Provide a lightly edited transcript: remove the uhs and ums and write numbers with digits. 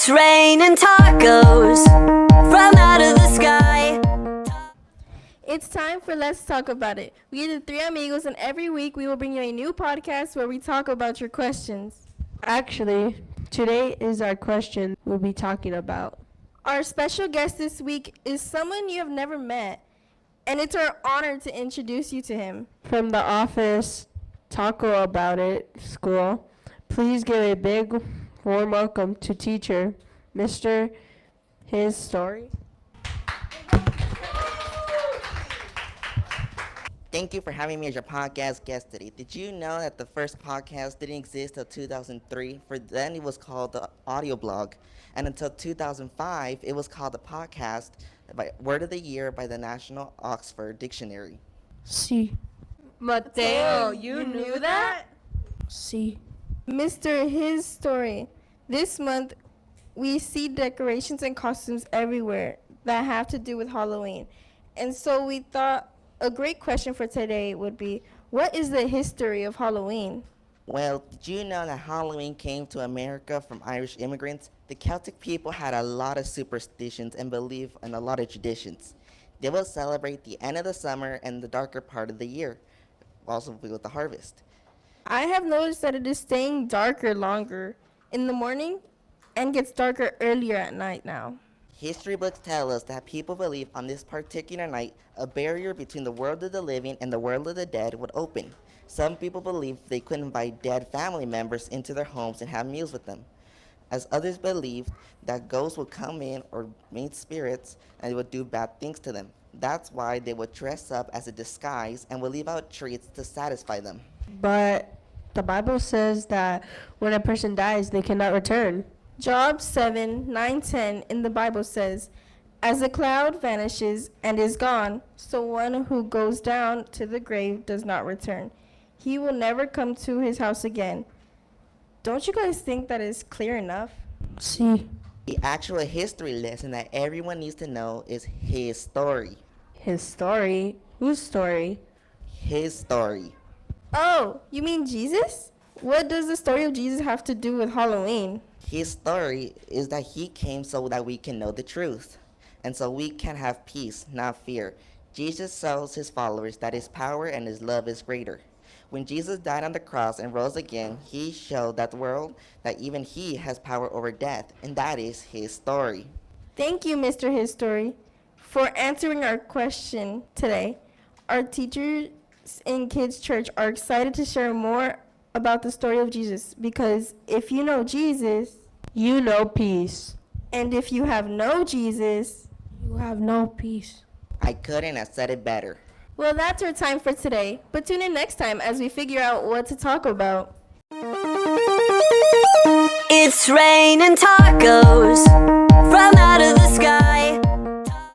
It's raining tacos from out of the sky. It's time for Let's Talk About It. We are the three amigos, and every week we will bring you a new podcast where we talk about your questions. Actually, today is our question we'll be talking about. Our special guest this week is someone you have never met, and it's our honor to introduce you to him. From the office Taco About It School, please give a big warm welcome to teacher, Mr. His-tory. Thank you for having me as your podcast guest today. Did you know that the first podcast didn't exist until 2003? For then it was called the audio blog. And until 2005, it was called the podcast by Word of the Year by the National Oxford Dictionary. Sí. Mateo, you knew that? Sí. Mr. His-tory. This month, we see decorations and costumes everywhere that have to do with Halloween. And so we thought a great question for today would be, what is the history of Halloween? Well, did you know that Halloween came to America from Irish immigrants? The Celtic people had a lot of superstitions and believed in a lot of traditions. They will celebrate the end of the summer and the darker part of the year, also with the harvest. I have noticed that it is staying darker longer in the morning and gets darker earlier at night now. History books tell us that people believe on this particular night, a barrier between the world of the living and the world of the dead would open. Some people believe they could invite dead family members into their homes and have meals with them. As others believed that ghosts would come in or meet spirits and they would do bad things to them. That's why they would dress up as a disguise and would leave out treats to satisfy them. But the Bible says that when a person dies, they cannot return. Job 7:9-10 in the Bible says, "As a cloud vanishes and is gone, so one who goes down to the grave does not return. He will never come to his house again." Don't you guys think that is clear enough? Sí. The actual history lesson that everyone needs to know is his story. His story? Whose story? His story. Oh, you mean Jesus? What does the story of Jesus have to do with Halloween? His story is that he came so that we can know the truth, and so we can have peace, not fear. Jesus tells his followers that his power and his love is greater. When Jesus died on the cross and rose again, he showed that the world that even he has power over death, and that is his story. Thank you, Mr. His-tory, for answering our question today. Our teachers in Kids Church are excited to share more about the story of Jesus, because if you know Jesus, You know peace. and if you have no Jesus, You have no peace. I couldn't have said it better. well, that's our time for today. But tune in next time as we figure out what to talk about. It's raining tacos from out